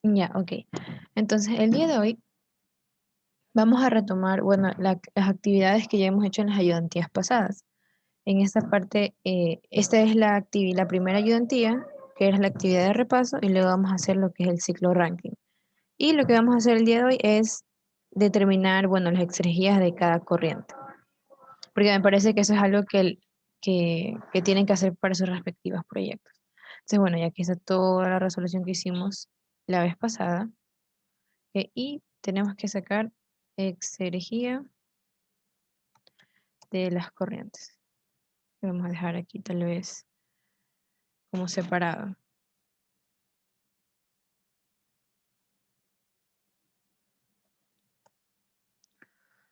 Ya, ok. Entonces, el día de hoy vamos a retomar, bueno, las actividades que ya hemos hecho en las ayudantías pasadas. En esta parte, esta es la primera ayudantía, que es la actividad de repaso, y luego vamos a hacer lo que es el ciclo ranking. Y lo que vamos a hacer el día de hoy es determinar, bueno, las exergías de cada corriente, porque me parece que eso es algo que tienen que hacer para sus respectivos proyectos. Entonces, bueno, ya aquí está toda la resolución que hicimos la vez pasada, y tenemos que sacar exergía de las corrientes, que vamos a dejar aquí tal vez como separado.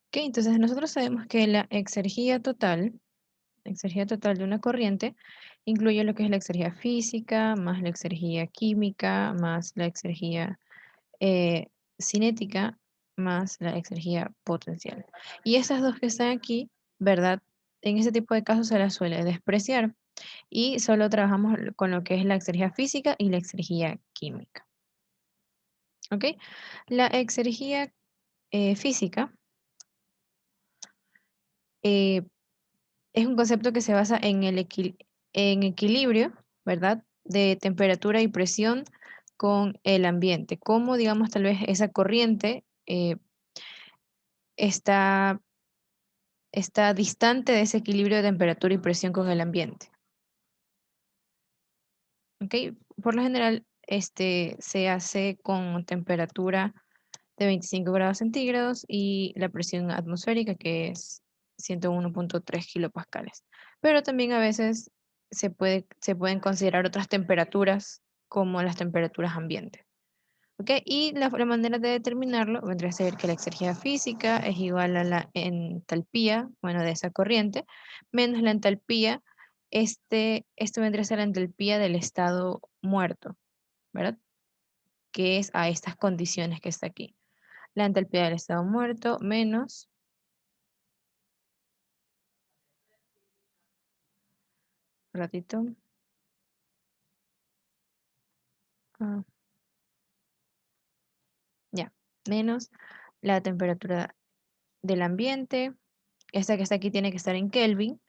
Ok, entonces nosotros sabemos que la exergía total de una corriente incluye lo que es la exergía física, más la exergía química, más la exergía eh, cinética, más la exergía potencial. Y estas dos que están aquí, ¿verdad? En ese tipo de casos se las suele despreciar y solo trabajamos con lo que es la exergía física y la exergía química. ¿Ok? La exergía física eh, es un concepto que se basa en en equilibrio, ¿verdad? De temperatura y presión con el ambiente. Cómo, digamos, tal vez esa corriente está, está distante de ese equilibrio de temperatura y presión con el ambiente. ¿Ok? Por lo general, este se hace con temperatura de 25 grados centígrados y la presión atmosférica que es 101,3 kilopascales. Pero también a veces se pueden considerar otras temperaturas como las temperaturas ambiente. ¿Ok? Y la manera de determinarlo vendría a ser que la exergia física es igual a la entalpía, bueno, de esa corriente, menos la entalpía, esto vendría a ser la entalpía del estado muerto, ¿verdad? Que es a estas condiciones que está aquí. La entalpía del estado muerto menos, un ratito, ah, ya, menos la temperatura del ambiente, esta que está aquí tiene que estar en Kelvin,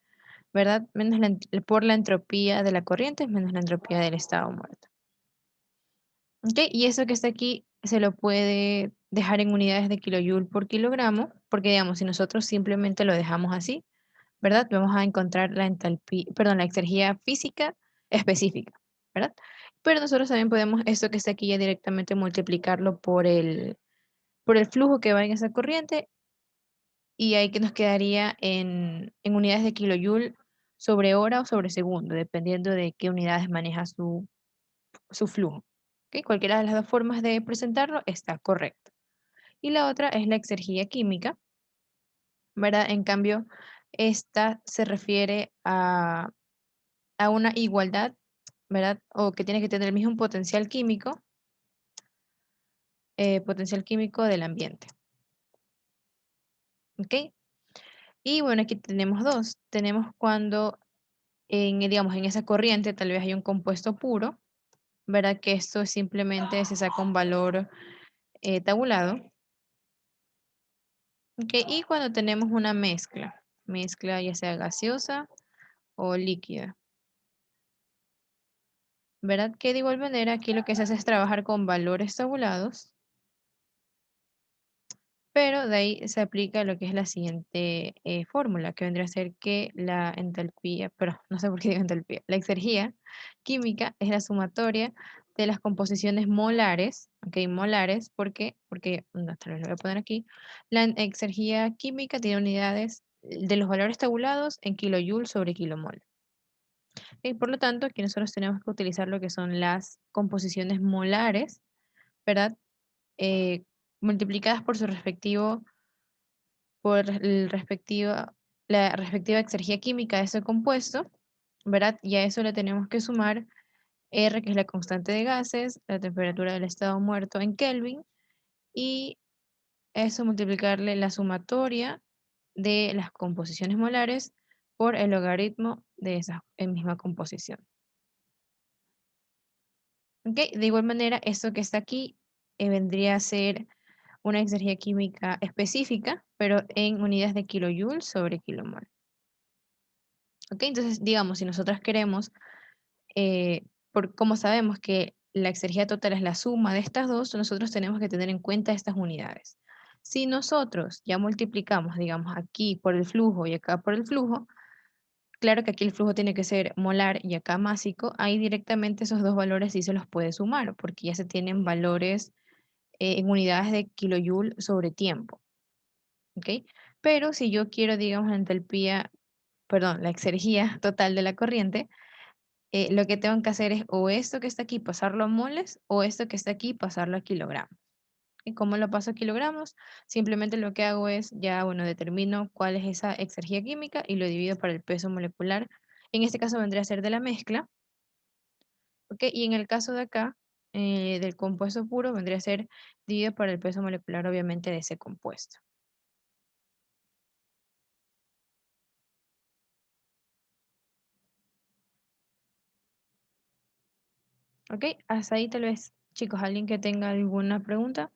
¿verdad? Menos por la entropía de la corriente, menos la entropía del estado muerto. ¿Ok? Y eso que está aquí se lo puede dejar en unidades de kilojoule por kilogramo, porque digamos, si nosotros simplemente lo dejamos así, ¿verdad? Vamos a encontrar la entalpía, perdón, la exergía física específica, ¿verdad? Pero nosotros también podemos, esto que está aquí ya directamente multiplicarlo por el flujo que va en esa corriente y ahí que nos quedaría en unidades de kilojoule sobre hora o sobre segundo, dependiendo de qué unidades maneja su flujo. ¿Ok? Cualquiera de las dos formas de presentarlo está correcto. Y la otra es la exergía química, ¿verdad? En cambio, esta se refiere a una igualdad, ¿verdad? O que tiene que tener el mismo potencial químico del ambiente. ¿Ok? Y bueno, aquí tenemos dos. Tenemos cuando, digamos, en esa corriente tal vez hay un compuesto puro, ¿verdad? Que esto simplemente se saca un valor tabulado. ¿Ok? Y cuando tenemos una mezcla ya sea gaseosa o líquida, ¿verdad? Que de igual manera aquí lo que se hace es trabajar con valores tabulados, pero de ahí se aplica lo que es la siguiente fórmula, que vendría a ser que la entalpía, pero no sé por qué digo entalpía, la exergía química es la sumatoria de las composiciones molares, ¿ok? Molares, ¿por qué? Porque, no, tal vez lo voy a poner aquí, la exergía química tiene unidades de los valores tabulados en kilojoule sobre kilomol. Y por lo tanto, aquí nosotros tenemos que utilizar lo que son las composiciones molares, ¿verdad? Eh, multiplicadas por su respectivo la respectiva exergía química de ese compuesto, ¿verdad? Y a eso le tenemos que sumar R, que es la constante de gases, la temperatura del estado muerto en Kelvin, y eso multiplicarle la sumatoria de las composiciones molares por el logaritmo de esa misma composición. ¿Ok? De igual manera, esto que está aquí vendría a ser una exergía química específica, pero en unidades de kilojoule sobre kilomol. ¿Ok? Entonces, digamos, si nosotros queremos, como sabemos que la exergía total es la suma de estas dos, nosotros tenemos que tener en cuenta estas unidades. Si nosotros ya multiplicamos, digamos, aquí por el flujo y acá por el flujo, claro que aquí el flujo tiene que ser molar y acá másico, ahí directamente esos dos valores sí se los puede sumar, porque ya se tienen valores en unidades de kilojoule sobre tiempo, ¿ok? Pero si yo quiero, digamos, la entalpía, perdón, la exergía total de la corriente, lo que tengo que hacer es o esto que está aquí pasarlo a moles o esto que está aquí pasarlo a kilogramos. ¿Y cómo lo paso a kilogramos? Simplemente lo que hago es, ya, bueno, determino cuál es esa exergía química y lo divido por el peso molecular. En este caso vendría a ser de la mezcla, ¿ok? Y en el caso de acá, del compuesto puro, vendría a ser dividido por el peso molecular, obviamente, de ese compuesto. ¿Ok? Hasta ahí tal vez, chicos, alguien que tenga alguna pregunta.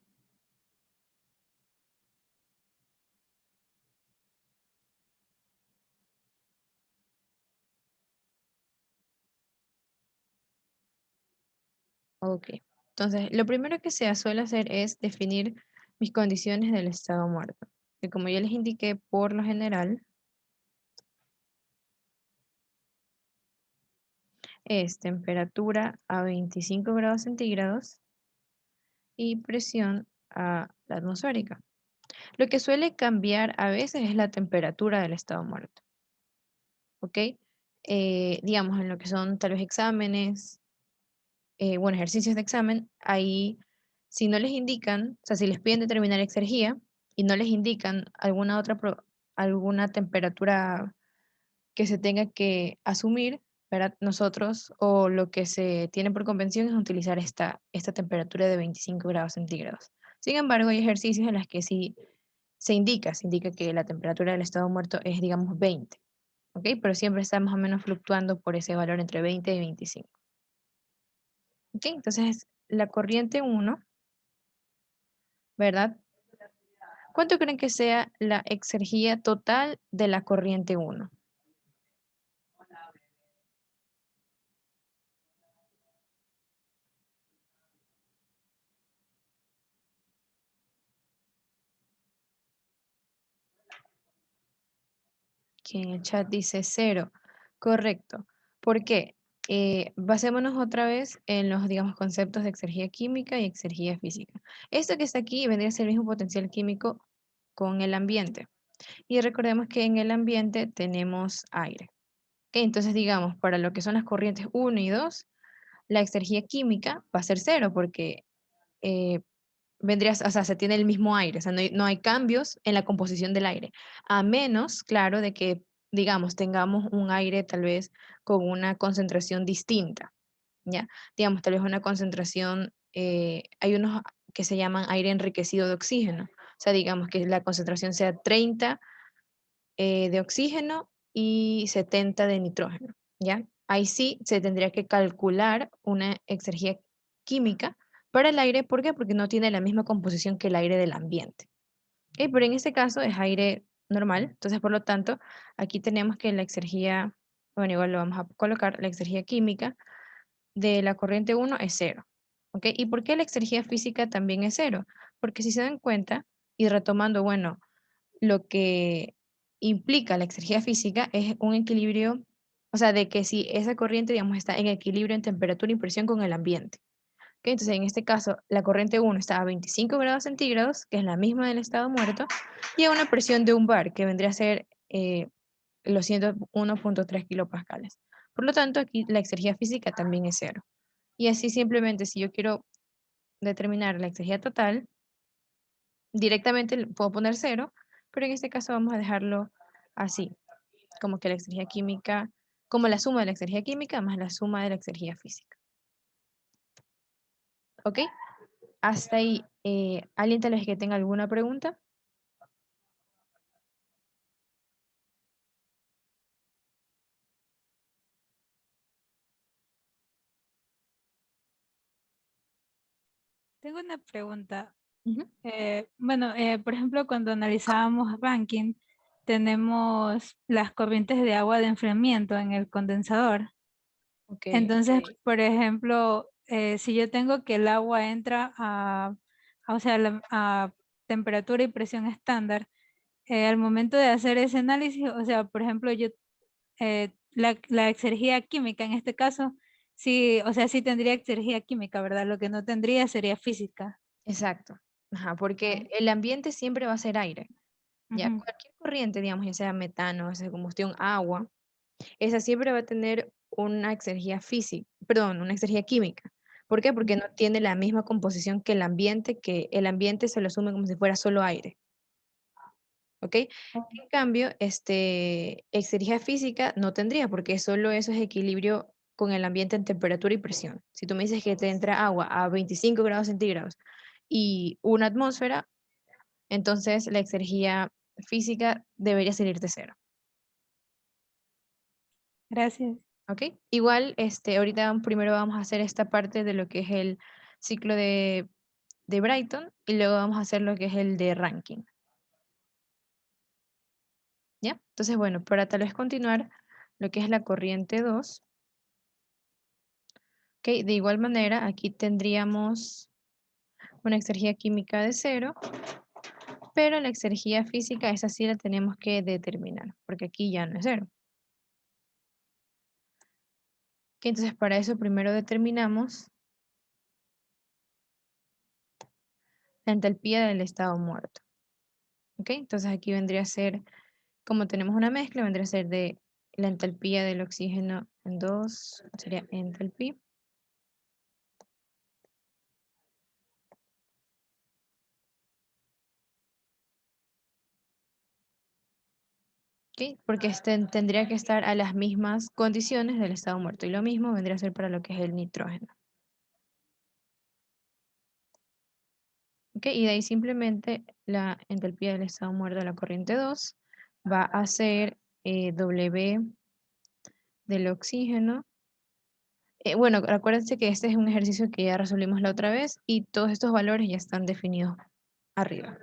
Ok. Entonces, lo primero que se suele hacer es definir mis condiciones del estado muerto. Que como ya les indiqué, por lo general es temperatura a 25 grados centígrados y presión a la atmosférica. Lo que suele cambiar a veces es la temperatura del estado muerto. ¿Ok? Digamos, en lo que son tal vez exámenes, bueno, ejercicios de examen, ahí si no les indican, o sea, si les piden determinar exergía y no les indican alguna otra, alguna temperatura que se tenga que asumir, ¿verdad? Nosotros, o lo que se tiene por convención es utilizar esta temperatura de 25 grados centígrados. Sin embargo, hay ejercicios en los que sí se indica que la temperatura del estado muerto es, digamos, 20, ¿ok? Pero siempre está más o menos fluctuando por ese valor entre 20 y 25. ¿Ok? Entonces, la corriente uno, ¿verdad? ¿Cuánto creen que sea la exergía total de la corriente uno? Que en el chat dice cero. Correcto. ¿Por qué? Basémonos otra vez en los, digamos, conceptos de exergía química y exergía física. Esto que está aquí vendría a ser el mismo potencial químico con el ambiente. Y recordemos que en el ambiente tenemos aire. ¿Ok? Entonces, digamos, para lo que son las corrientes uno y 2, la exergía química va a ser cero porque eh, o sea, se tiene el mismo aire, o sea, no hay cambios en la composición del aire, a menos, claro, de que, digamos, tengamos un aire tal vez con una concentración distinta, ¿ya? Digamos, tal vez una concentración, hay unos que se llaman aire enriquecido de oxígeno, o sea, digamos que la concentración sea 30 de oxígeno y 70 de nitrógeno, ¿ya? Ahí sí se tendría que calcular una exergía química para el aire. ¿Por qué? Porque no tiene la misma composición que el aire del ambiente. ¿Ok? Pero en este caso es aire normal, entonces por lo tanto aquí tenemos que la exergía, bueno, igual lo vamos a colocar, la exergía química de la corriente uno es cero. ¿Ok? ¿Y por qué la exergía física también es cero? Porque si se dan cuenta, y retomando, bueno, lo que implica la exergía física es un equilibrio, o sea, de que si esa corriente, digamos, está en equilibrio en temperatura y presión con el ambiente. ¿Ok? Entonces, en este caso, la corriente uno está a 25 grados centígrados, que es la misma del estado muerto, y a una presión de un bar, que vendría a ser los 101.3 kilopascales. Por lo tanto, aquí la exergía física también es cero. Y así simplemente, si yo quiero determinar la exergía total, directamente le puedo poner cero, pero en este caso vamos a dejarlo así, como que la exergía química, como la suma de la exergía química más la suma de la exergía física. ¿Ok? Hasta ahí, ¿alguien tal vez que tenga alguna pregunta? Tengo una pregunta. Ujú. Por ejemplo, cuando analizábamos ranking, tenemos las corrientes de agua de enfriamiento en el condensador. Ok, Entonces, por ejemplo, si yo tengo que el agua entra o sea, a temperatura y presión estándar, al momento de hacer ese análisis, o sea, por ejemplo, la exergía química en este caso, sí, o sea, sí tendría exergía química, ¿verdad? Lo que no tendría sería física. exacto. Ajá, porque Ah, el ambiente siempre va a ser aire. Ya ujú. cualquier corriente, digamos, ya sea metano, ya sea combustión, agua, esa siempre va a tener una exergía física, perdón, una exergía química. ¿Por qué? Porque no tiene la misma composición que el ambiente se lo asume como si fuera solo aire. ¿Ok? En cambio, exergía física no tendría, porque solo eso es equilibrio con el ambiente en temperatura y presión. Si tú me dices que te entra agua a 25 grados centígrados y una atmósfera, entonces la exergía física debería salir de cero. Gracias. ¿Ok? Igual, ahorita primero vamos a hacer esta parte de lo que es el ciclo de Brighton y luego vamos a hacer lo que es el de Ranking. ¿Ya? Entonces, bueno, para tal vez continuar lo que es la corriente 2. Ok, de igual manera, aquí tendríamos una exergía química de cero, pero la exergía física, esa sí la tenemos que determinar, porque aquí ya no es cero. Ok, entonces, para eso primero determinamos la entalpía del estado muerto. Ok, entonces aquí vendría a ser, como tenemos una mezcla, vendría a ser de la entalpía del oxígeno en 2, sería entalpía. Ok, porque tendría que estar a las mismas condiciones del estado muerto. Y lo mismo vendría a ser para lo que es el nitrógeno. Ok, y de ahí simplemente la entalpía del estado muerto de la corriente 2 va a ser W del oxígeno. Bueno, acuérdense que este es un ejercicio que ya resolvimos la otra vez y todos estos valores ya están definidos arriba.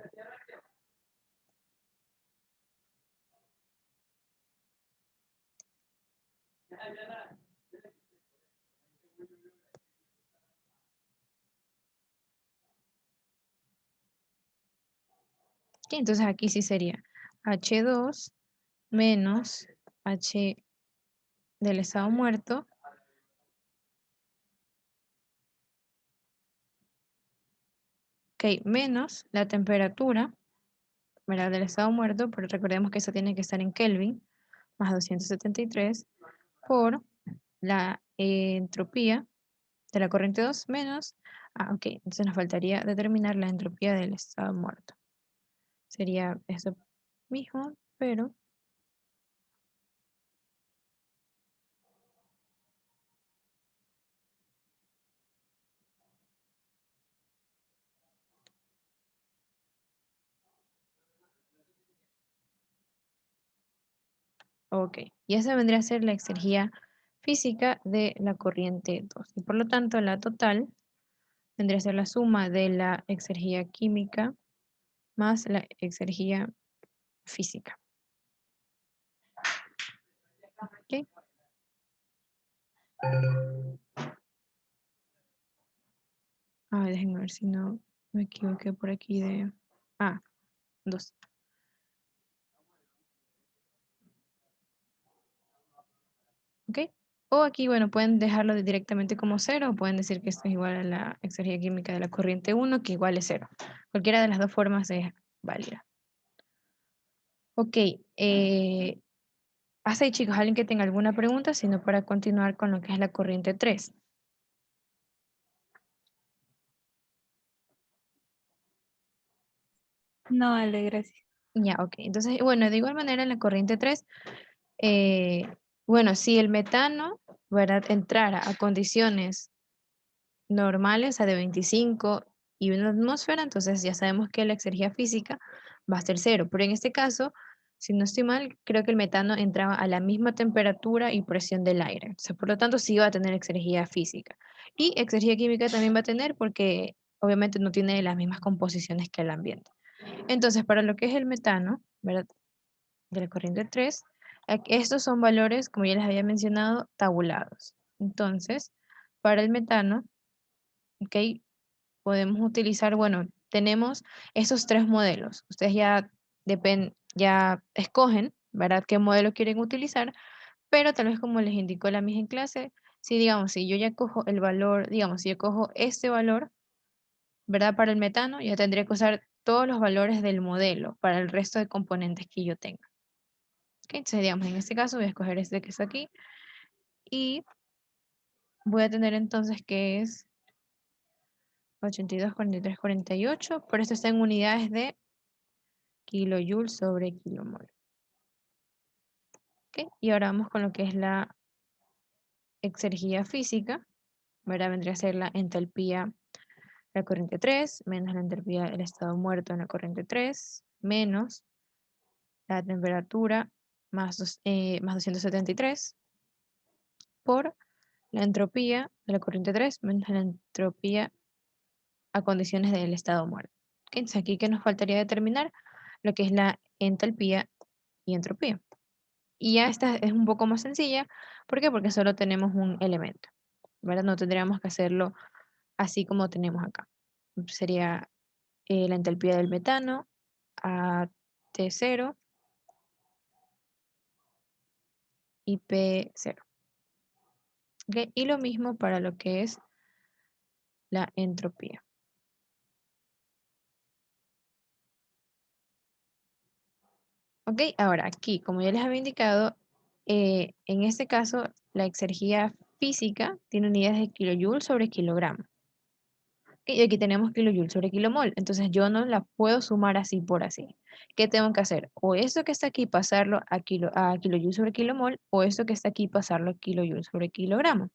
Ok, entonces aquí sí sería H2 menos H del estado muerto, ok, menos la temperatura, ¿verdad? Del estado muerto, pero recordemos que eso tiene que estar en Kelvin, más 273, por la entropía de la corriente 2 menos, ok, entonces nos faltaría determinar la entropía del estado muerto. Sería eso mismo, pero, ok, y esa vendría a ser la exergía física de la corriente 2. Y por lo tanto, la total vendría a ser la suma de la exergía química más la exergía física. ¿Ok? Déjenme ver si no me equivoqué por aquí de... Ah, 2. ¿Ok? O aquí, bueno, pueden dejarlo directamente como cero o pueden decir que esto es igual a la exergía química de la corriente 1, que igual es cero. Cualquiera de las dos formas es válida. Ok, hasta ahí chicos, alguien que tenga alguna pregunta, sino para continuar con lo que es la corriente 3. No, Ale, gracias. Ya, ok. Entonces, bueno, de igual manera en la corriente 3, eh, bueno, si el metano, ¿verdad? Entrara a condiciones normales, a de 25 y una atmósfera, entonces ya sabemos que la exergía física va a ser cero. Pero en este caso, si no estoy mal, creo que el metano entraba a la misma temperatura y presión del aire. O sea, por lo tanto, sí va a tener exergía física. Y exergía química también va a tener porque obviamente no tiene las mismas composiciones que el ambiente. Entonces, para lo que es el metano, ¿verdad? De la corriente 3, estos son valores, como ya les había mencionado, tabulados. Entonces, para el metano, ¿ok? Podemos utilizar, bueno, tenemos esos tres modelos. Ustedes ya escogen, ¿verdad? ¿Qué modelo quieren utilizar? Pero tal vez como les indicó la misma en clase, si digamos, si yo ya cojo el valor, digamos, si yo cojo este valor, ¿verdad? Para el metano, ya tendría que usar todos los valores del modelo para el resto de componentes que yo tenga. ¿Ok? Entonces, digamos, en este caso voy a escoger este que está aquí y voy a tener entonces que es 82, 43, 48, pero esto está en unidades de kilojoule sobre kilomol. ¿Ok? Y ahora vamos con lo que es la exergía física, ¿verdad? Vendría a ser la entalpía de la corriente 3 menos la entalpía del estado muerto en la corriente 3 menos la temperatura más 273 por la entropía de la corriente 3 menos la entropía a condiciones del estado muerto. ¿Ok? Entonces aquí que nos faltaría determinar lo que es la entalpía y entropía. Y ya esta es un poco más sencilla. ¿Por qué? Porque solo tenemos un elemento, ¿verdad? No tendríamos que hacerlo así como tenemos acá. Sería la entalpía del metano a T0 y P0. ¿Ok? Y lo mismo para lo que es la entropía. ¿Ok? Ahora aquí, como ya les había indicado, en este caso la exergía física tiene unidades de kilojoule sobre kilogramo. Y aquí tenemos kilojoule sobre kilomol. Entonces yo no la puedo sumar así por así. ¿Qué tengo que hacer? O esto que está aquí pasarlo a kilojoule sobre kilomol, o esto que está aquí pasarlo a kilojoule sobre kilogramo.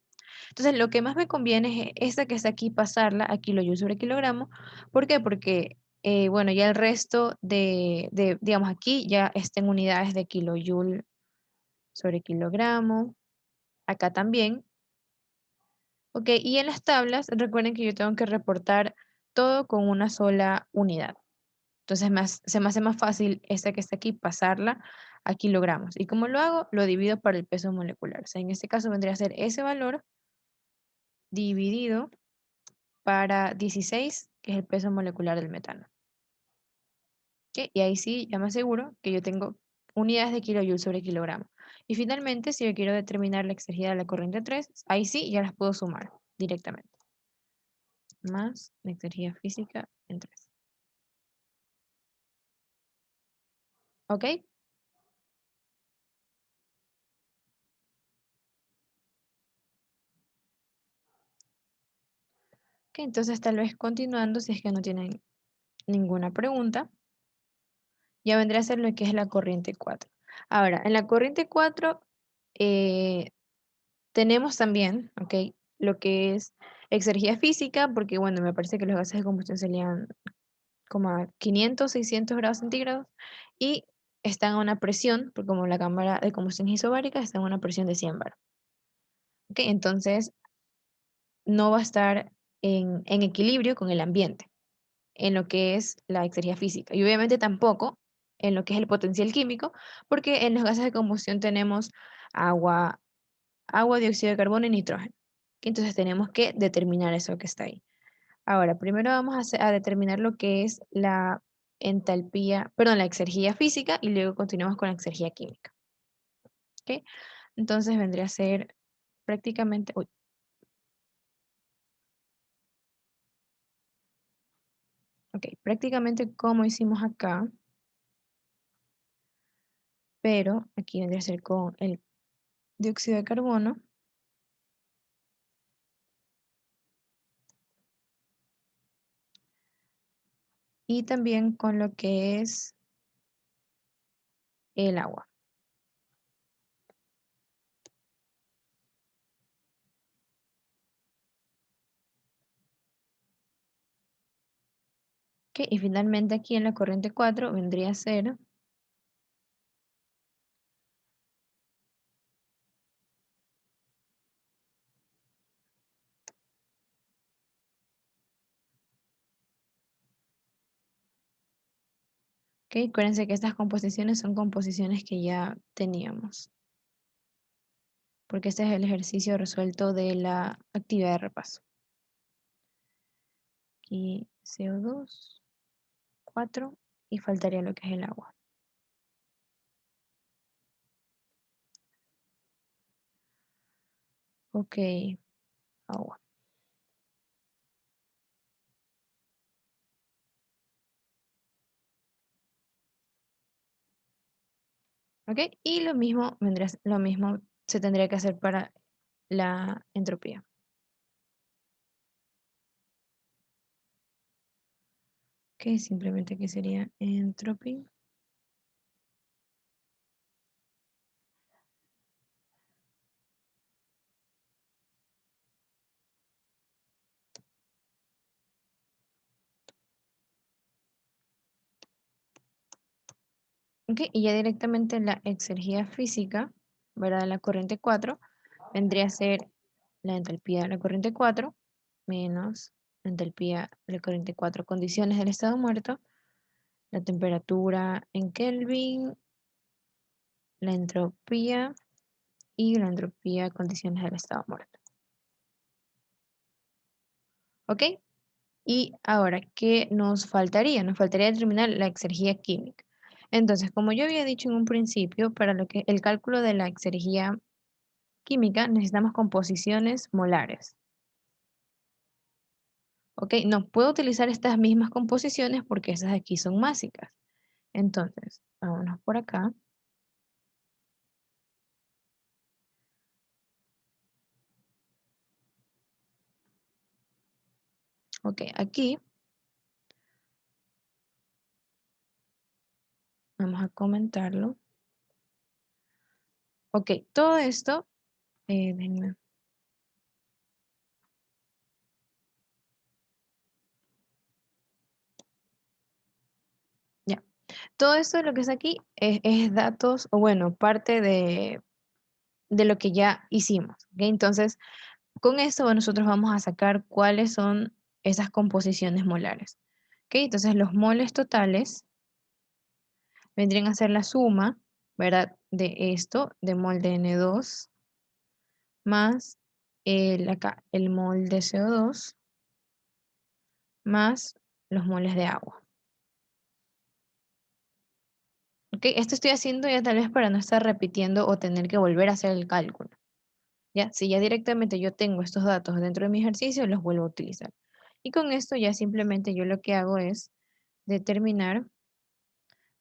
Entonces lo que más me conviene es esta que está aquí pasarla a kilojoule sobre kilogramo. ¿Por qué? Porque, bueno, ya el resto digamos aquí ya está en unidades de kilojoule sobre kilogramo. Acá también. Ok, y en las tablas, recuerden que yo tengo que reportar todo con una sola unidad. Entonces se me hace más fácil esta que está aquí pasarla a kilogramos. ¿Y cómo lo hago? Lo divido para el peso molecular. O sea, en este caso vendría a ser ese valor dividido para 16, que es el peso molecular del metano. ¿Ok? Y ahí sí, ya me aseguro que yo tengo unidades de kilojoule sobre kilogramo. Y finalmente, si yo quiero determinar la exergía de la corriente 3, ahí sí ya las puedo sumar directamente. Más la exergía física en 3. ¿Ok? Ok, entonces tal vez continuando, si es que no tienen ninguna pregunta, ya vendría a ser lo que es la corriente 4. Ahora, en la corriente 4 eh, tenemos también, ¿ok? Lo que es exergía física, porque bueno, me parece que los gases de combustión salían como a 500, 600 grados centígrados y están a una presión, porque como la cámara de combustión es isobárica, está a una presión de 100 bar. ¿Ok? Entonces, no va a estar en equilibrio con el ambiente, en lo que es la exergía física. Y obviamente tampoco en lo que es el potencial químico, porque en los gases de combustión tenemos agua, dióxido de carbono y nitrógeno. Entonces tenemos que determinar eso que está ahí. Ahora, primero vamos a determinar lo que es la entalpía, perdón, la exergía física y luego continuamos con la exergía química. ¿Ok? Entonces vendría a ser prácticamente, uy, ok, prácticamente como hicimos acá, pero aquí vendría a ser con el dióxido de carbono y también con lo que es el agua. ¿Ok? Y finalmente aquí en la corriente 4 vendría a ser Ok, acuérdense que estas composiciones son composiciones que ya teníamos, porque este es el ejercicio resuelto de la actividad de repaso. Aquí CO2, 4, y faltaría lo que es el agua. Ok, agua. Ok, y lo mismo se tendría que hacer para la entropía. Ok, simplemente que sería entropy. Ok, y ya directamente la exergía física, ¿verdad? La corriente 4 vendría a ser la entalpía de la corriente 4 menos la entalpía de la corriente 4, condiciones del estado muerto, la temperatura en Kelvin, la entropía y la entropía condiciones del estado muerto. ¿Ok? Y ahora, ¿qué nos faltaría? Nos faltaría determinar la exergía química. Entonces, como yo había dicho en un principio, para lo que el cálculo de la exergía química necesitamos composiciones molares. ¿Ok? No puedo utilizar estas mismas composiciones porque esas de aquí son másicas. Entonces, vámonos por acá. Ok, aquí vamos a comentarlo. Ok, todo esto, déjenme. Ya, todo esto lo que está aquí es datos, o bueno, parte de lo que ya hicimos. ¿Ok? Entonces, con esto bueno, nosotros vamos a sacar cuáles son esas composiciones molares. ¿Ok? Entonces, los moles totales vendrían a ser la suma, ¿verdad? De esto, de mol de N2, más acá, el mol de CO2, más los moles de agua. ¿Ok? Esto estoy haciendo ya tal vez para no estar repitiendo o tener que volver a hacer el cálculo. ¿Ya? Si ya directamente yo tengo estos datos dentro de mi ejercicio, los vuelvo a utilizar. Y con esto ya simplemente yo lo que hago es determinar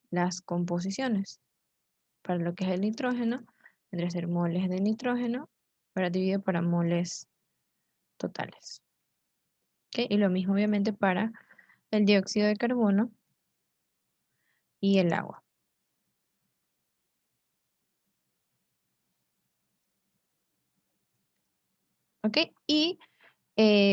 las composiciones. Para lo que es el nitrógeno, tendría que ser moles de nitrógeno, para dividido para moles totales. ¿Ok? Y lo mismo obviamente para el dióxido de carbono y el agua. ¿Ok? Y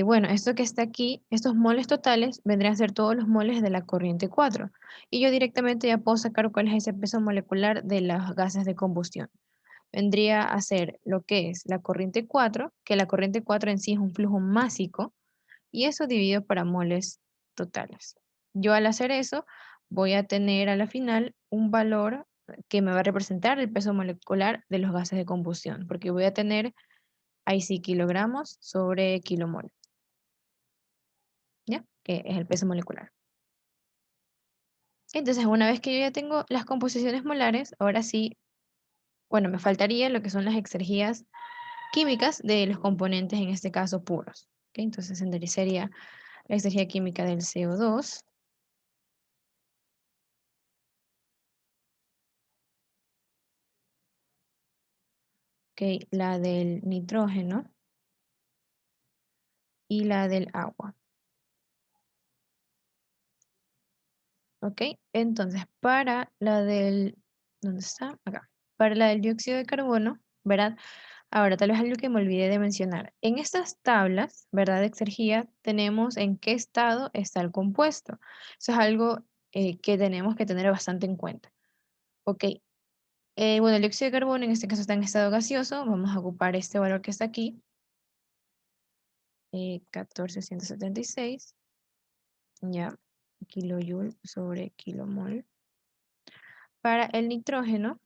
bueno, esto que está aquí, estos moles totales vendrían a ser todos los moles de la corriente 4. Y yo directamente ya puedo sacar cuál es ese peso molecular de los gases de combustión. Vendría a ser lo que es la corriente 4, que la corriente 4 en sí es un flujo másico, y eso dividido para moles totales. Yo al hacer eso voy a tener a la final un valor que me va a representar el peso molecular de los gases de combustión, porque voy a tener ahí sí kilogramos sobre kilomol, ¿ya? Que es el peso molecular. Entonces, una vez que yo ya tengo las composiciones molares, ahora sí, bueno, me faltaría lo que son las exergías químicas de los componentes, en este caso puros. ¿Ok? Entonces, sería la exergía química del CO2, ¿ok? La del nitrógeno y la del agua. ¿Ok? Entonces, para la del, ¿dónde está? Acá. Para la del dióxido de carbono, ¿verdad? Ahora, tal vez algo que me olvidé de mencionar. En estas tablas, ¿verdad? De exergía, tenemos en qué estado está el compuesto. Eso es algo que tenemos que tener bastante en cuenta. Ok. Bueno, el dióxido de carbono en este caso está en estado gaseoso. Vamos a ocupar este valor que está aquí. 1476. Ya. Kilojoule sobre kilomol. Para el nitrógeno,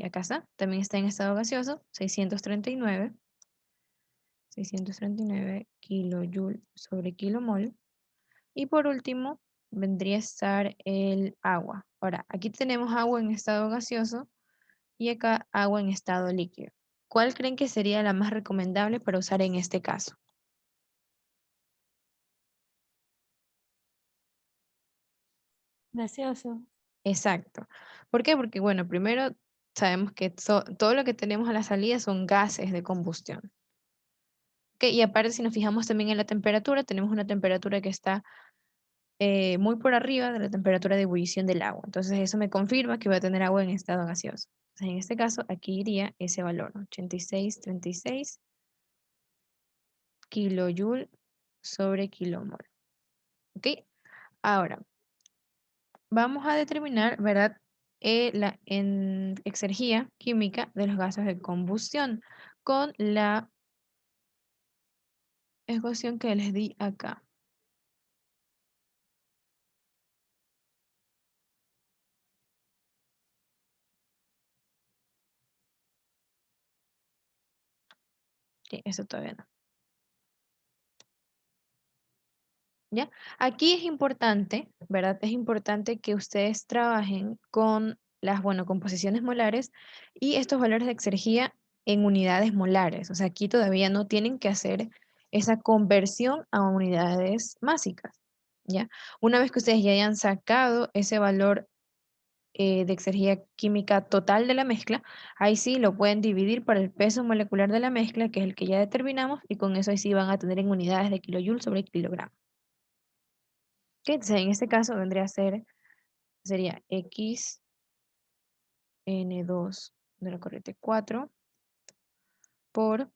acá está, también está en estado gaseoso, 639 kilojoule sobre kilomol. Y por último, vendría a estar el agua. Ahora, aquí tenemos agua en estado gaseoso y acá agua en estado líquido. ¿Cuál creen que sería la más recomendable para usar en este caso? Gaseoso. Exacto. ¿Por qué? Porque, bueno, primero sabemos que todo lo que tenemos a la salida son gases de combustión. ¿Ok? Y aparte, si nos fijamos también en la temperatura, tenemos una temperatura que está muy por arriba de la temperatura de ebullición del agua. Entonces, eso me confirma que va a tener agua en estado gaseoso. Entonces, en este caso, aquí iría ese valor, ¿no? 86,36 kilojoule sobre kilomol. ¿Ok? Ahora, vamos a determinar, ¿verdad? La exergía química de los gases de combustión con la ecuación que les di acá. Sí, eso todavía no. ¿Ya? Aquí es importante, ¿verdad? Es importante que ustedes trabajen con las, bueno, composiciones molares y estos valores de exergía en unidades molares. O sea, aquí todavía no tienen que hacer esa conversión a unidades másicas, ¿ya? Una vez que ustedes ya hayan sacado ese valor de exergía química total de la mezcla, ahí sí lo pueden dividir por el peso molecular de la mezcla, que es el que ya determinamos, y con eso ahí sí van a tener en unidades de kilojoule sobre kilogramo. ¿Ok? Entonces, en este caso vendría a ser, sería X N2 de la corriente 4 por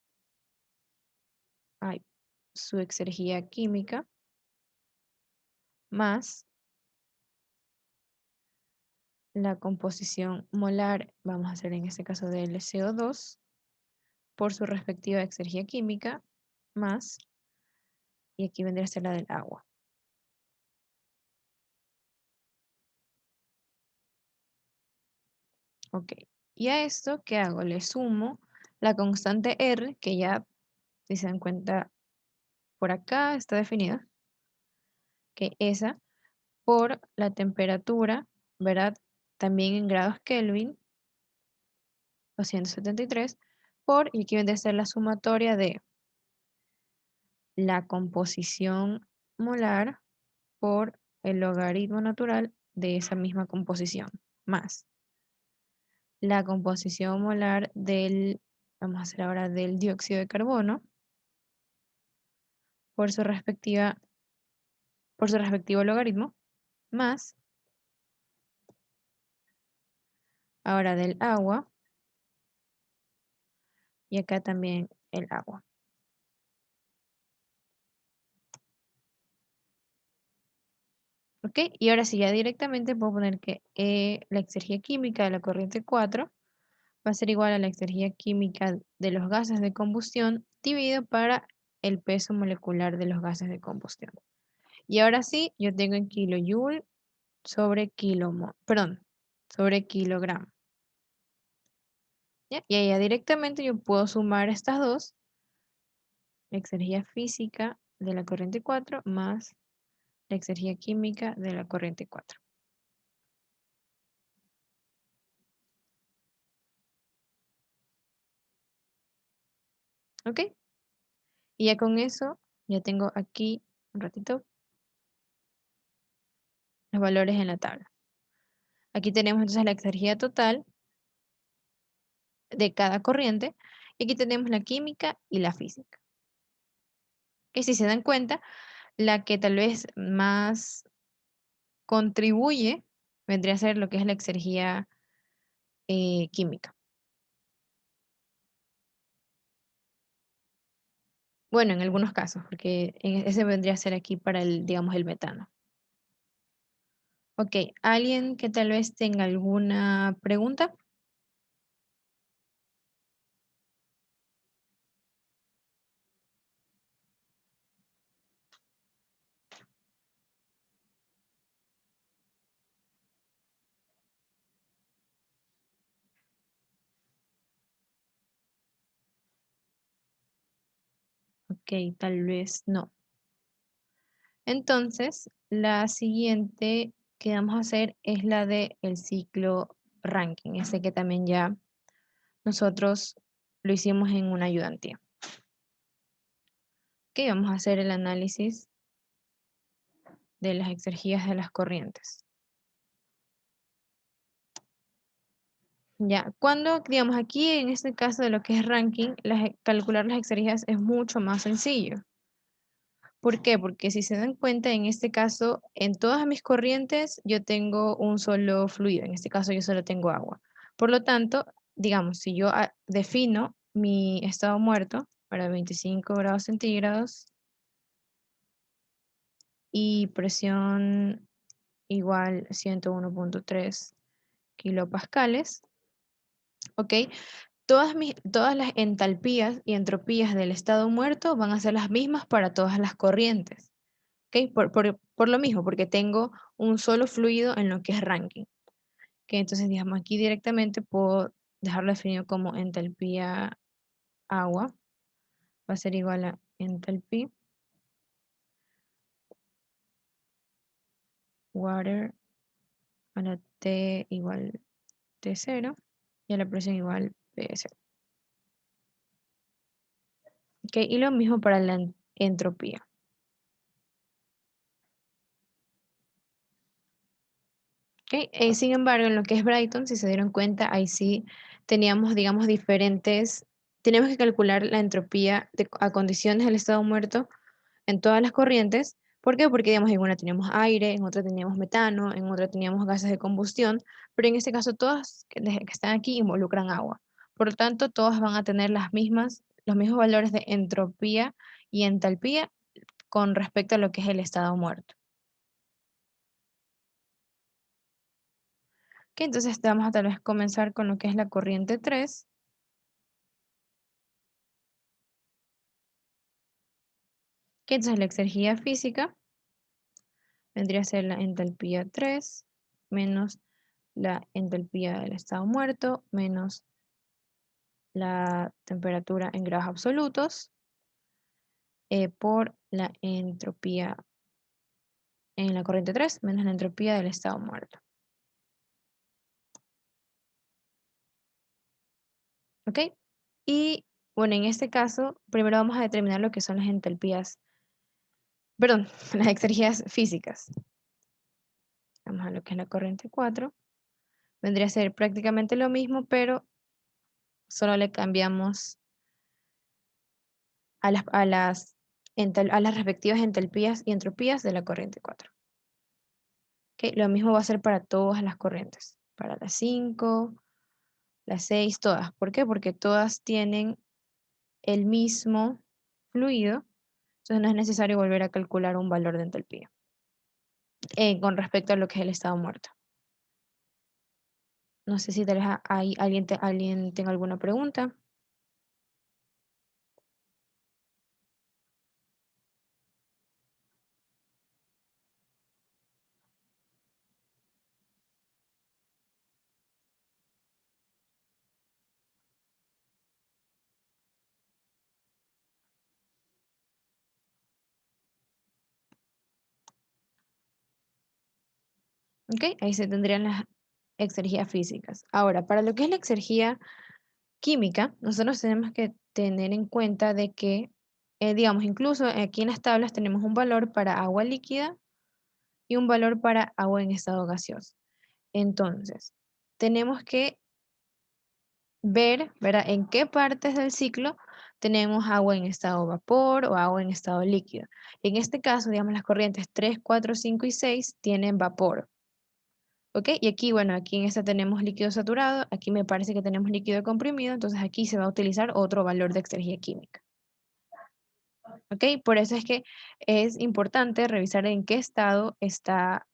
ay, su exergía química más la composición molar, vamos a hacer en este caso de LCO2, por su respectiva exergía química más, y aquí vendría a ser la del agua. Ok, y a esto, ¿qué hago? Le sumo la constante R, que ya, si se dan cuenta, por acá está definida, que esa por la temperatura, ¿verdad? También en grados Kelvin, 273, y aquí vendría a ser la sumatoria de la composición molar por el logaritmo natural de esa misma composición, más la composición molar del, vamos a hacer ahora del dióxido de carbono, por su por su respectivo logaritmo, más ahora del agua, y acá también el agua. ¿Ok? Y ahora sí, ya directamente puedo poner que la exergía química de la corriente 4 va a ser igual a la exergía química de los gases de combustión dividido para el peso molecular de los gases de combustión. Y ahora sí, yo tengo en kilojoule sobre kilomol, perdón, sobre kilogramo. ¿Ya? Y ahí ya directamente yo puedo sumar estas dos, la exergía física de la corriente 4 más la exergía química de la corriente 4. ¿Ok? Y ya con eso, ya tengo aquí un ratito los valores en la tabla. Aquí tenemos entonces la exergía total de cada corriente y aquí tenemos la química y la física. Que si se dan cuenta, la que tal vez más contribuye vendría a ser lo que es la exergía química. Bueno, en algunos casos, porque ese vendría a ser aquí para el, digamos, el metano. Ok, ¿alguien que tal vez tenga alguna pregunta? Ok, tal vez no. Entonces, la siguiente que vamos a hacer es la del ciclo Rankine, ese que también ya nosotros lo hicimos en una ayudantía. Ok, vamos a hacer el análisis de las exergías de las corrientes. Ya, cuando, digamos, aquí en este caso de lo que es Rankine, calcular las exergías es mucho más sencillo. ¿Por qué? Porque si se dan cuenta, en este caso, en todas mis corrientes yo tengo un solo fluido, en este caso yo solo tengo agua. Por lo tanto, digamos, si yo defino mi estado muerto para 25 grados centígrados y presión igual 101.3 kilopascales, ¿ok? Todas las entalpías y entropías del estado muerto van a ser las mismas para todas las corrientes. ¿Ok? Por lo mismo, porque tengo un solo fluido en lo que es Rankine. ¿Ok? Entonces, digamos, aquí directamente puedo dejarlo definido como entalpía agua. Va a ser igual a entalpía water a la T igual T0 y a la presión igual P0. ¿Ok? Y lo mismo para la entropía. ¿Ok? Sin embargo, en lo que es Brighton, si se dieron cuenta, ahí sí teníamos, digamos, tenemos que calcular la entropía a condiciones del estado muerto en todas las corrientes. ¿Por qué? Porque, digamos, en una teníamos aire, en otra teníamos metano, en otra teníamos gases de combustión, pero en este caso todas que están aquí involucran agua. Por lo tanto, todas van a tener los mismos valores de entropía y entalpía con respecto a lo que es el estado muerto. Ok, entonces vamos a tal vez comenzar con lo que es la corriente 3. Que entonces la exergía física vendría a ser la entalpía 3 menos la entalpía del estado muerto menos la temperatura en grados absolutos por la entropía en la corriente 3 menos la entropía del estado muerto. ¿Ok? Y bueno, en este caso, primero vamos a determinar lo que son las entalpías, perdón, las exergías físicas. Vamos a lo que es la corriente 4. Vendría a ser prácticamente lo mismo, pero solo le cambiamos a las respectivas entalpías y entropías de la corriente 4. ¿Ok? Lo mismo va a ser para todas las corrientes, para las 5, las 6, todas. ¿Por qué? Porque todas tienen el mismo fluido, entonces no es necesario volver a calcular un valor de entalpía con respecto a lo que es el estado muerto. No sé si tal vez alguien tenga alguna pregunta. ¿Ok? Ahí se tendrían las exergías físicas. Ahora, para lo que es la exergía química, nosotros tenemos que tener en cuenta de que, digamos, incluso aquí en las tablas tenemos un valor para agua líquida y un valor para agua en estado gaseoso. Entonces, tenemos que ver, ¿verdad?, en qué partes del ciclo tenemos agua en estado vapor o agua en estado líquido. En este caso, digamos, las corrientes 3, 4, 5 y 6 tienen vapor. ¿Ok? Y aquí, bueno, aquí en esta tenemos líquido saturado, aquí me parece que tenemos líquido comprimido, entonces aquí se va a utilizar otro valor de exergía química. ¿Ok? Por eso es que es importante revisar en qué estado está,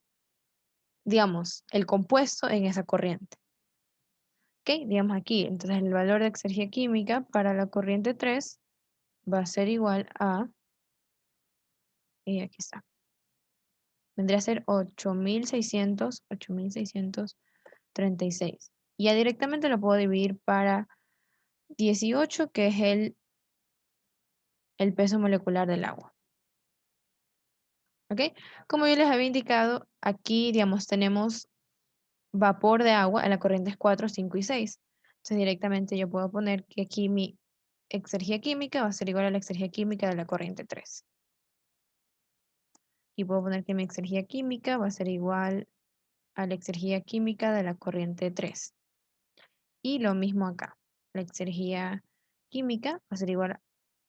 digamos, el compuesto en esa corriente. ¿Ok? Digamos aquí, entonces el valor de exergía química para la corriente 3 va a ser igual a, y aquí está, vendría a ser 8.636. Y ya directamente lo puedo dividir para 18, que es el peso molecular del agua. ¿Ok? Como yo les había indicado, aquí, digamos, tenemos vapor de agua en las corrientes 4, 5 y 6. Entonces, directamente yo puedo poner que aquí mi exergía química va a ser igual a la exergía química de la corriente 3. Y puedo poner que mi exergía química va a ser igual a la exergía química de la corriente 3. Y lo mismo acá. La exergía química va a ser igual,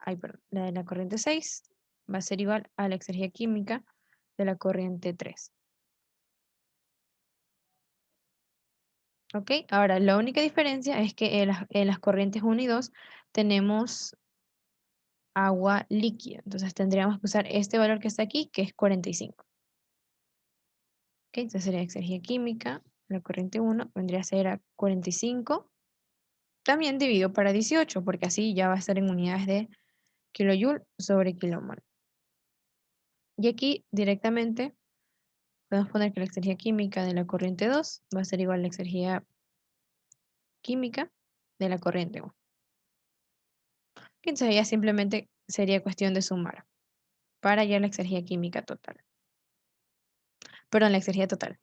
perdón, la de la corriente 6 va a ser igual a la exergía química de la corriente 3. ¿Ok? Ahora, la única diferencia es que en las corrientes 1 y 2 tenemos agua líquida. Entonces tendríamos que usar este valor que está aquí, que es 45. ¿Ok? Entonces sería exergía química, la corriente 1 vendría a ser a 45, también dividido para 18, porque así ya va a estar en unidades de kilojoule sobre kilomol. Y aquí directamente podemos poner que la exergía química de la corriente 2 va a ser igual a la exergía química de la corriente 1. Entonces ya simplemente sería cuestión de sumar para hallar la exergía química total. Perdón, la exergía total.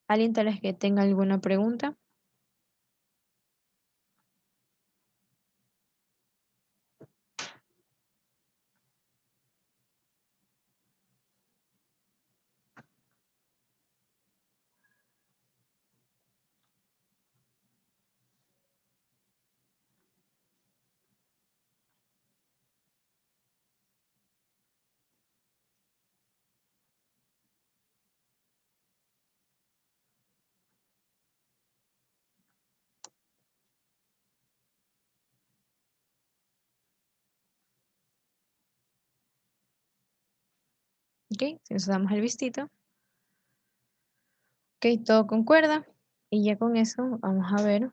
¿Alguien tal vez que tenga alguna pregunta? Ok, si nos damos el vistito. Ok, todo concuerda. Y ya con eso vamos a ver.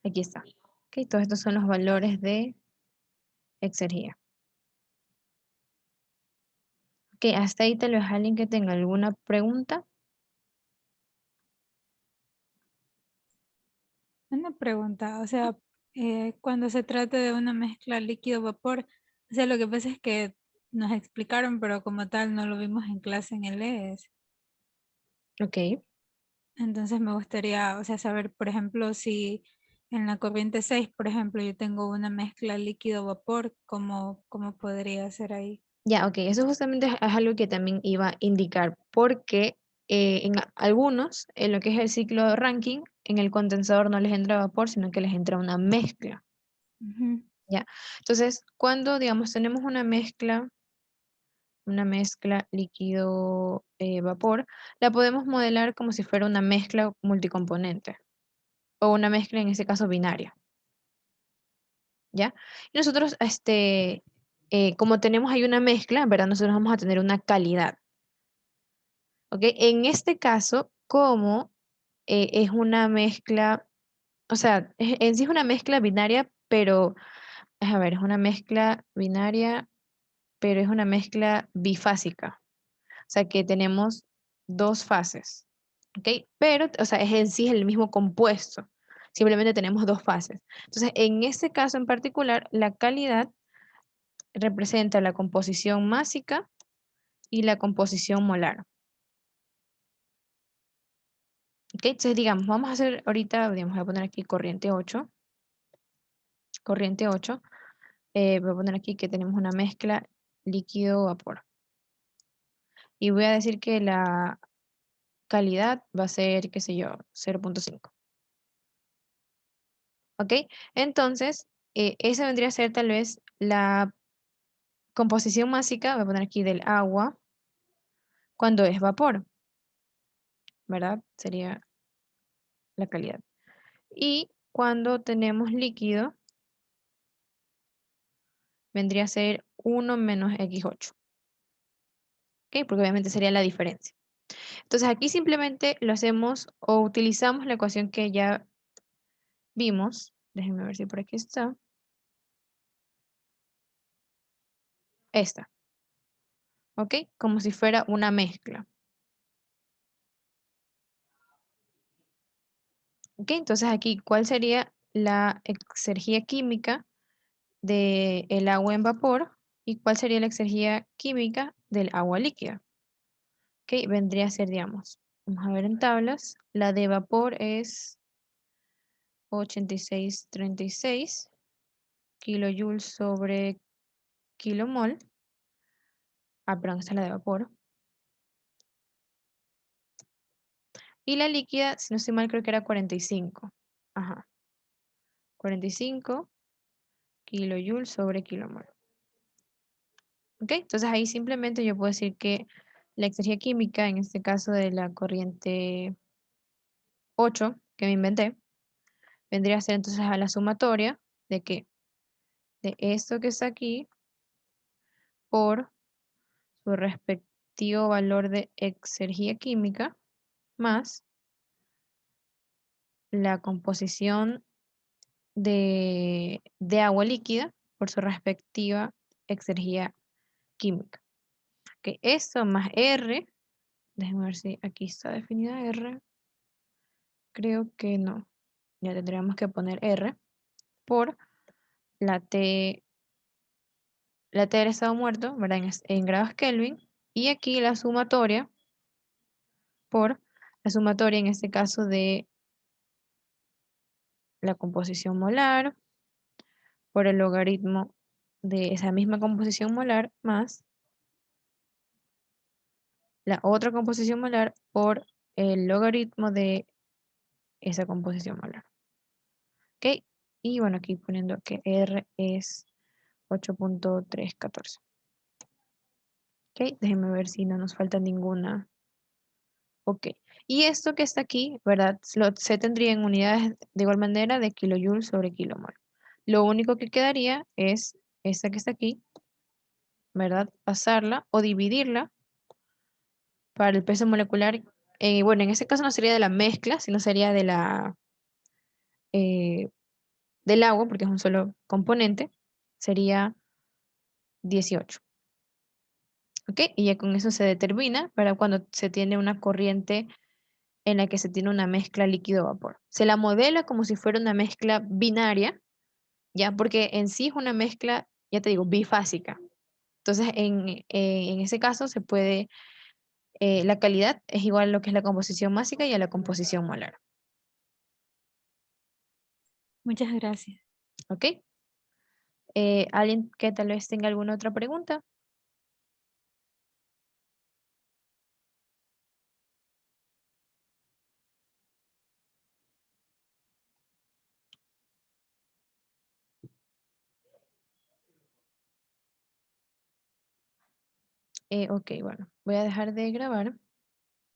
Aquí está. Ok, todos estos son los valores de exergía. Ok, hasta ahí tal vez alguien que tenga alguna pregunta. Una pregunta, o sea, cuando se trata de una mezcla líquido-vapor, o sea, lo que pasa es que nos explicaron, pero como tal no lo vimos en clase en el ES. Ok, Entonces me gustaría, o sea, saber, por ejemplo, si en la corriente 6, por ejemplo, yo tengo una mezcla líquido-vapor, ¿cómo podría ser ahí? ya, ok, eso justamente es algo que también iba a indicar, porque algunos, en lo que es el ciclo de Rankine, en el condensador no les entra vapor, sino que les entra una mezcla, Ujú. ¿ya? Entonces, cuando, digamos, tenemos una mezcla líquido-vapor, la podemos modelar como si fuera una mezcla multicomponente, o una mezcla, en este caso, binaria, ¿ya? Y nosotros, como tenemos ahí una mezcla, ¿verdad? Nosotros vamos a tener una calidad. ¿Ok? En este caso, como es una mezcla, o sea, en sí es una mezcla binaria, pero, a ver, es una mezcla binaria, pero es una mezcla bifásica. O sea, que tenemos dos fases. ¿Ok? Pero, o sea, es en sí el mismo compuesto. Simplemente tenemos dos fases. Entonces, en este caso en particular, la calidad representa la composición másica y la composición molar. ¿Ok? Entonces, digamos, vamos a hacer ahorita, digamos, voy a poner aquí corriente 8. Corriente 8. Voy a poner aquí que tenemos una mezcla líquido-vapor. Y voy a decir que la calidad va a ser, qué sé yo, 0.5. ¿Ok? Entonces, esa vendría a ser tal vez la composición másica, voy a poner aquí del agua, cuando es vapor, ¿verdad? Sería la calidad. Y cuando tenemos líquido, vendría a ser 1 menos x8. ¿Ok? Porque obviamente sería la diferencia. Entonces aquí simplemente lo hacemos o utilizamos la ecuación que ya vimos. Déjenme ver si por aquí está. Esta. ¿ok? Como si fuera una mezcla. ¿Ok? Entonces aquí, ¿cuál sería la exergía química del agua en vapor y cuál sería la exergía química del agua líquida? ¿Ok? Vendría a ser, digamos, vamos a ver en tablas, la de vapor es 86,36 kilojoules sobre kilomol. Ah, perdón, esta es la de vapor. Y la líquida, si no estoy mal, creo que era 45. Ajá, 45 kilojoules sobre kilomol. ¿Ok? Entonces ahí simplemente yo puedo decir que la exergía química, en este caso de la corriente 8 que me inventé, vendría a ser entonces a la sumatoria de que de esto que está aquí por su respectivo valor de exergía química más la composición de agua líquida por su respectiva exergía química. Que esto más R, déjenme ver si aquí está definida R, creo que no, ya tendríamos que poner R por la T, la T del estado muerto, ¿verdad? En grados Kelvin, y aquí la sumatoria por la sumatoria en este caso de la composición molar por el logaritmo de esa misma composición molar más la otra composición molar por el logaritmo de esa composición molar. ¿Ok? Y bueno, aquí poniendo que R es 8,314. ¿Ok? Déjenme ver si no nos falta ninguna. Ok. Y esto que está aquí, ¿verdad? Se tendría en unidades de igual manera de kilojoule sobre kilomol. Lo único que quedaría es esta que está aquí, ¿verdad? Pasarla o dividirla para el peso molecular. Bueno, en este caso no sería de la mezcla, sino sería de eh, del agua, porque es un solo componente, sería 18. ¿Ok? Y ya con eso se determina para cuando se tiene una corriente en la que se tiene una mezcla líquido-vapor. Se la modela como si fuera una mezcla binaria, ¿ya? Porque en sí es una mezcla, ya te digo, bifásica. Entonces, en ese caso se puede, la calidad es igual a lo que es la composición másica y a la composición molar. Muchas gracias. ¿Ok? ¿Alguien que tal vez tenga alguna otra pregunta? Ok, bueno, voy a dejar de grabar.